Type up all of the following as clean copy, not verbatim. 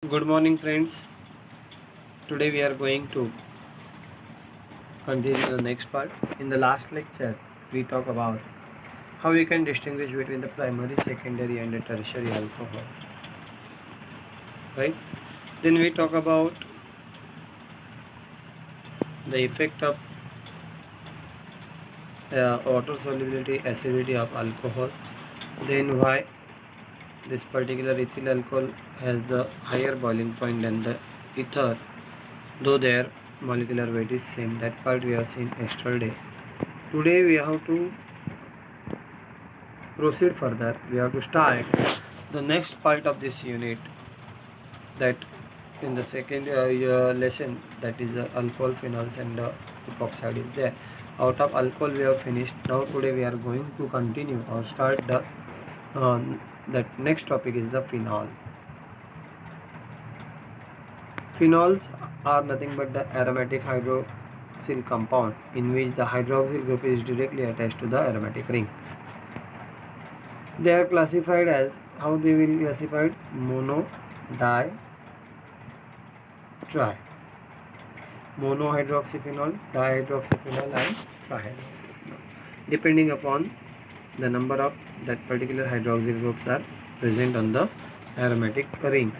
Good morning, friends. Today we are going to continue the next part. In the last lecture, we talk about how we can distinguish between the primary, secondary, and the tertiary alcohol. Right? Then we talk about the effect of water solubility, acidity of alcohol. Then why this particular ethyl alcohol has the higher boiling point than the ether, though their molecular weight is same. That part we have seen yesterday. Today we have to proceed further. We have to start the next part of this unit, that in the second lesson, that is alcohol, phenols, and epoxide is there. Out of alcohol we have finished. Now today we are going to continue or start the that next topic is the phenol. Phenols are nothing but the aromatic hydroxyl compound in which the hydroxyl group is directly attached to the aromatic ring. They are classified as, how they will classified, mono, di, tri. Monohydroxyphenol, dihydroxyphenol, and trihydroxyphenol, depending upon the number of that particular hydroxyl groups are present on the aromatic ring.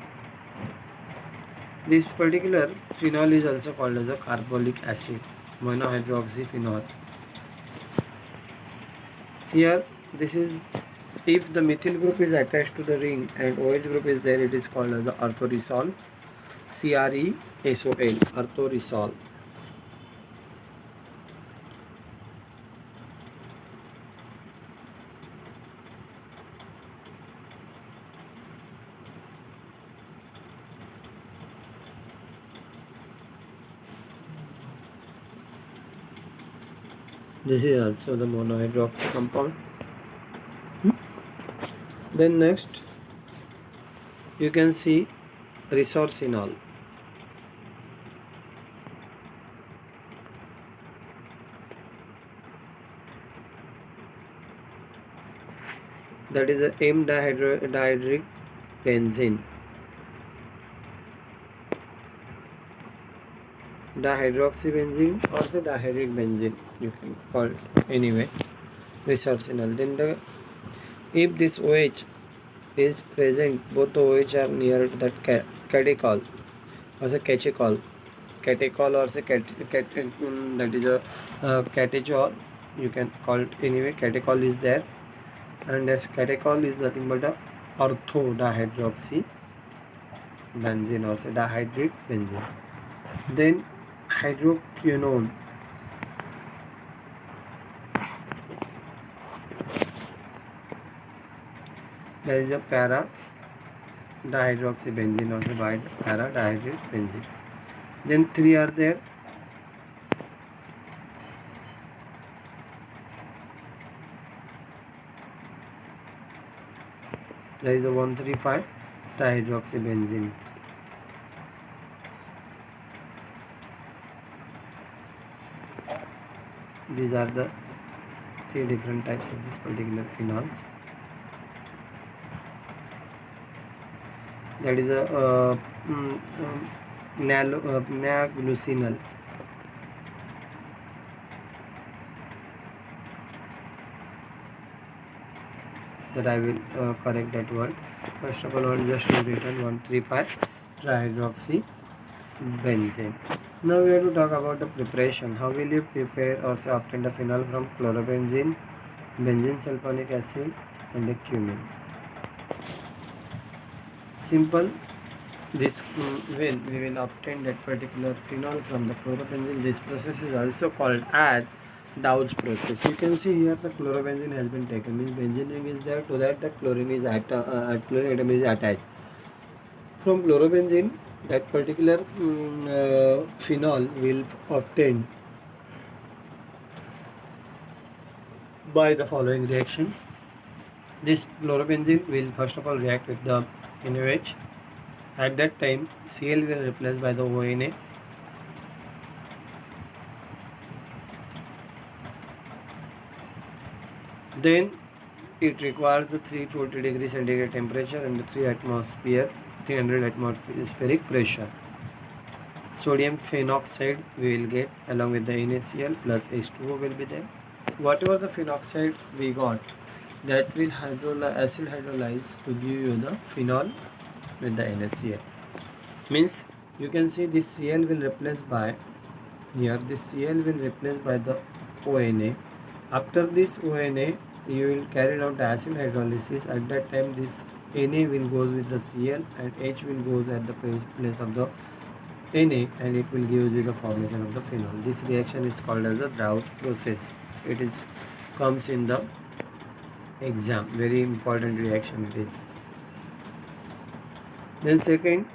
This particular phenol is also called as a carbolic acid, monohydroxyphenol. Here, this is, if the methyl group is attached to the ring and OH group is there, it is called as the orthoresol, CRESOL, orthoresol. This is also the monohydroxy compound. Then next you can see resorcinol. That is a M-dihydric benzene. Dihydroxybenzene or say dihydric benzene, you can call it anyway, resorcinol. Then if this OH is present, both the OH are near to that catechol or say catechol or say that is a catechol, you can call it anyway. Catechol is there, and as catechol is nothing but a ortho dihydroxy benzene or say dihydric benzene. Then hydroquinone, that is a para dihydroxybenzene or say para dihydric benzenes. Then three are there. There is a 1,3,5 dihydroxybenzene. These are the three different types of this particular phenols. That is a naglucinol. That I will correct that word. First of all, I will just written 1,3,5 trihydroxybenzene. Now we have to talk about the preparation. How will you prepare or say obtain the phenol from chlorobenzene, benzene sulfonic acid, and the cumin? Simple. This when we will obtain that particular phenol from the chlorobenzene, this process is also called as Dow's process. You can see here the chlorobenzene has been taken, means benzene ring is there, to that the chlorine is chlorine atom is attached. From chlorobenzene, that particular phenol will obtained by the following reaction. This chlorobenzene will first of all react with the NaOH. At that time, Cl will replace by the ONA. Then it requires the 340 degree centigrade temperature and the 3 atmosphere 300 atmospheric pressure. Sodium phenoxide we will get along with the NaCl plus H2O will be there. Whatever the phenoxide we got, that will acid hydrolyze to give you the phenol with the NaCl. Means you can see this Cl will replace by here, this Cl will replace by the ONA. After this ONA, you will carry out the acid hydrolysis. At that time, this Na will goes with the Cl and H will goes at the place of the Na, and it will give you the formation of the phenol. This reaction is called as the Draut process. It is comes in the exam. Very important reaction it is. Then second,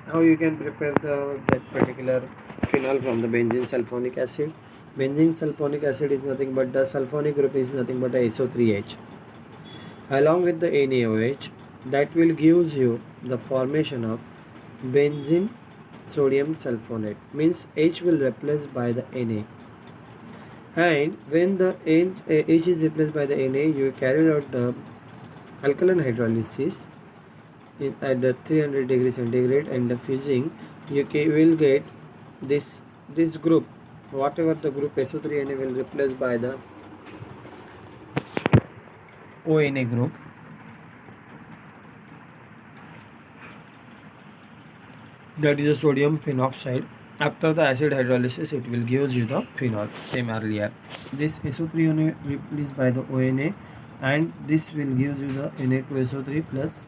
how you can prepare that particular phenol from the benzene sulfonic acid. Benzene sulfonic acid is nothing but the sulfonic group is nothing but a SO3H along with the NaOH. That will gives you the formation of benzene sodium sulfonate. Means H will replace by the Na, and when the H is replaced by the Na, you carry out the alkaline hydrolysis at the 300 degrees centigrade, and the fusing you will get this group. Whatever the group SO3Na will replace by the ONA group. That is a sodium phenoxide. After the acid hydrolysis, it will give you the phenol. Same earlier. This SO3Na replaced by the ONA, and this will give you the Na2SO3 plus.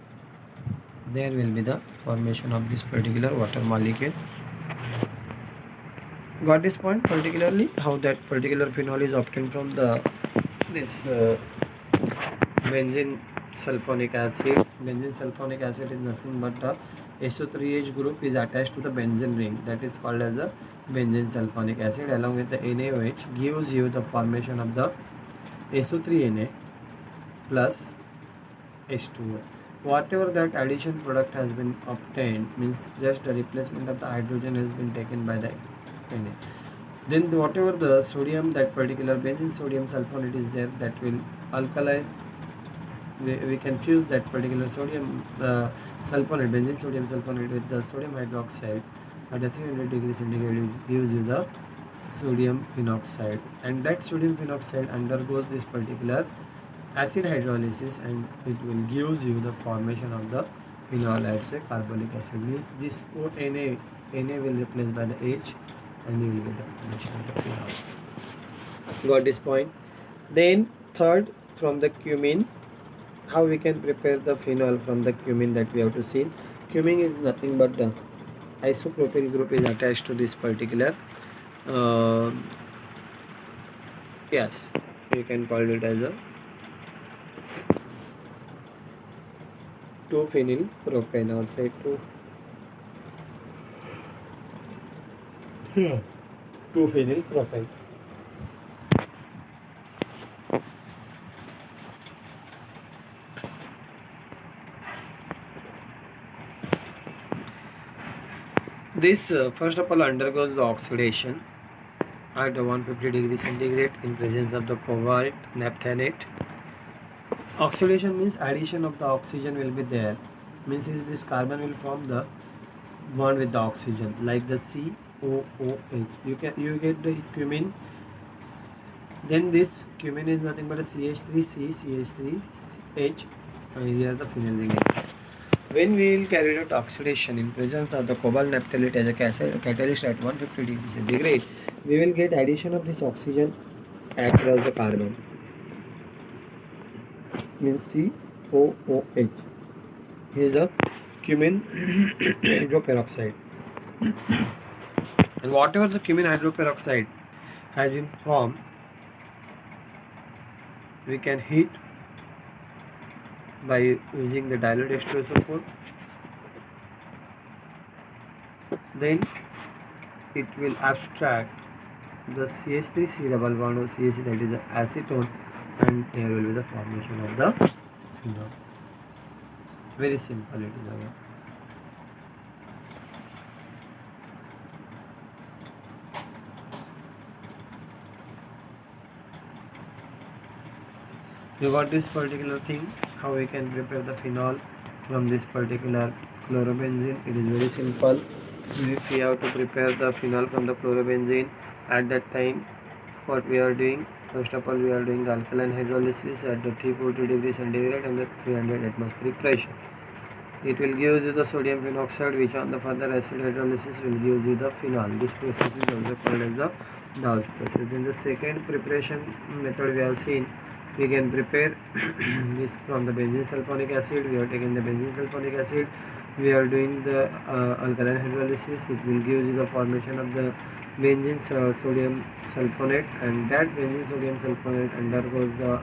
There will be the formation of this particular water molecule. Got this point? Particularly how that particular phenol is obtained from the benzene sulfonic acid. Benzene sulfonic acid is nothing but the SO3H group is attached to the benzene ring. That is called as the benzene sulfonic acid. Along with the NaOH gives you the formation of the SO3Na plus H2O. Whatever that addition product has been obtained, means just the replacement of the hydrogen has been taken by the Na. Then whatever the sodium, that particular benzene sodium sulfonate is there, that will alkali. We can fuse that particular sodium sulfonate, benzene sodium sulfonate with the sodium hydroxide at a 300 degrees centigrade. It gives you the sodium phenoxide, and that sodium phenoxide undergoes this particular acid hydrolysis, and it will gives you the formation of the phenol as a carbonic acid. Means this Na will replace by the H, and you will get the formation of the phenol. Got this point? Then third, from the cumin, how we can prepare the phenol from the cumin, that we have to see. Cumin is nothing but the isopropyl group is attached to this particular yes, you can call it as a 2-phenyl propane, or say 2-phenyl propane. This first of all undergoes the oxidation at 150 degrees centigrade in presence of the cobalt naphthalate. Oxidation means addition of the oxygen will be there. Means is this carbon will form the bond with the oxygen, like the COOH. You get the cumin. Then this cumin is nothing but a CH3C, CH3H, and here the phenyl ring. When we will carry out oxidation in presence of the cobalt naphthalate as a catalyst at 150 degrees centigrade, we will get addition of this oxygen across the carbon. Means COOH. Here is the cumin hydroperoxide. And whatever the cumin hydroperoxide has been formed, we can heat by using the dilute H2SO4. Then it will abstract the CH3C double bond or CH, that is the acetone, and here will be the formation of the phenol. Very simple it is again. You got this particular thing, how we can prepare the phenol from this particular chlorobenzene. It is very simple. If we have to prepare the phenol from the chlorobenzene, at that time what we are doing, first of all we are doing the alkaline hydrolysis at the 340 degrees centigrade and the 300 atmospheric pressure. It will give you the sodium phenoxide, which on the further acid hydrolysis will give you the phenol. This process is also called as the Dawes process. Then the second preparation method we have seen, we can prepare this from the benzene sulfonic acid. We have taken the benzene sulfonic acid, we are doing the alkaline hydrolysis. It will give you the formation of the benzene sodium sulfonate, and that benzene sodium sulfonate undergoes the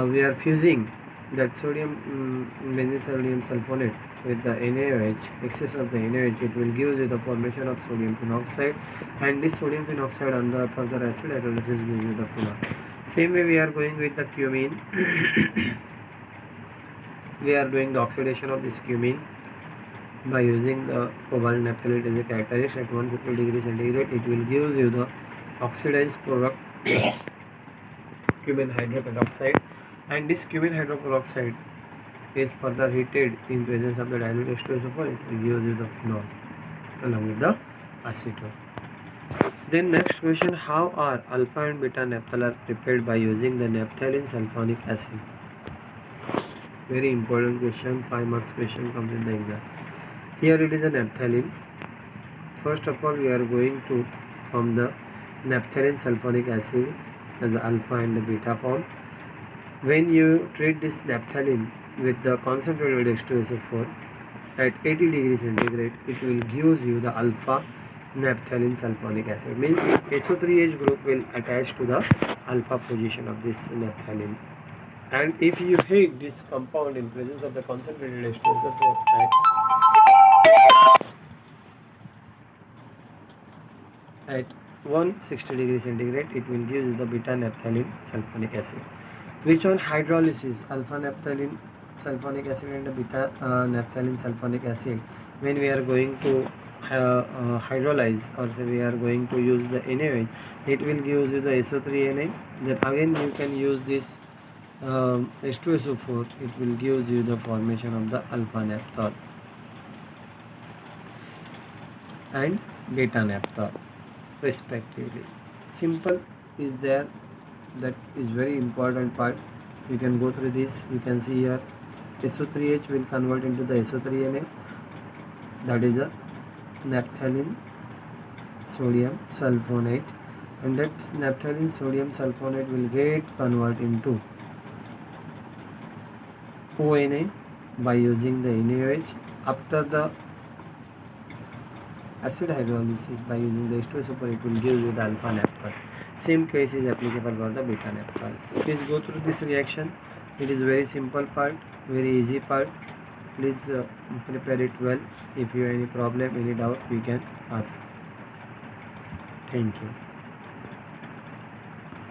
we are fusing that sodium benzene sodium sulfonate with the NaOH, excess of the NaOH. It will give you the formation of sodium phenoxide, and this sodium phenoxide on the further acid hydrolysis gives you the phenol. Same way we are going with the cumene. We are doing the oxidation of this cumene by using the cobalt naphthalate as a catalyst at 150 degrees centigrade. It will give you the oxidized product cumene hydroperoxide, and this cumene hydroperoxide is further heated in presence of the dilute H2SO4. It will give you the phenol along with the acetone. Then next question, how are alpha and beta naphthalate prepared by using the naphthalene sulfonic acid? Very important question, 5 marks question comes in the exam. Here it is a naphthalene. First of all, we are going to form the naphthalene sulfonic acid as the alpha and the beta form. When you treat this naphthalene with the concentrated H2SO4 at 80 degrees centigrade, it will give you the alpha naphthalene sulfonic acid. Means SO3H group will attach to the alpha position of this naphthalene. And if you heat this compound in presence of the concentrated H2SO4 at 160 degrees centigrade, it will give you the beta naphthalene sulfonic acid. Which on hydrolysis, alpha naphthalene sulfonic acid and the beta naphthalene sulfonic acid, when we are going to hydrolyze, or say we are going to use the NaOH, it will give you the SO3Na. Then again you can use this H2SO4, it will give you the formation of the alpha naphthol and beta naphthol respectively. Simple is there, that is very important part. You can go through this. You can see here SO3H will convert into the SO3Na, that is a naphthalene sodium sulfonate, and that naphthalene sodium sulfonate will get convert into ONA by using the NaOH. After the acid hydrolysis by using the H2SO4, it will give you the alpha naphthol. Same case is applicable for the beta naphthol. Please go through this reaction. It is very simple part, very easy part. Please prepare it well. If you have any problem, any doubt, you can ask. Thank you.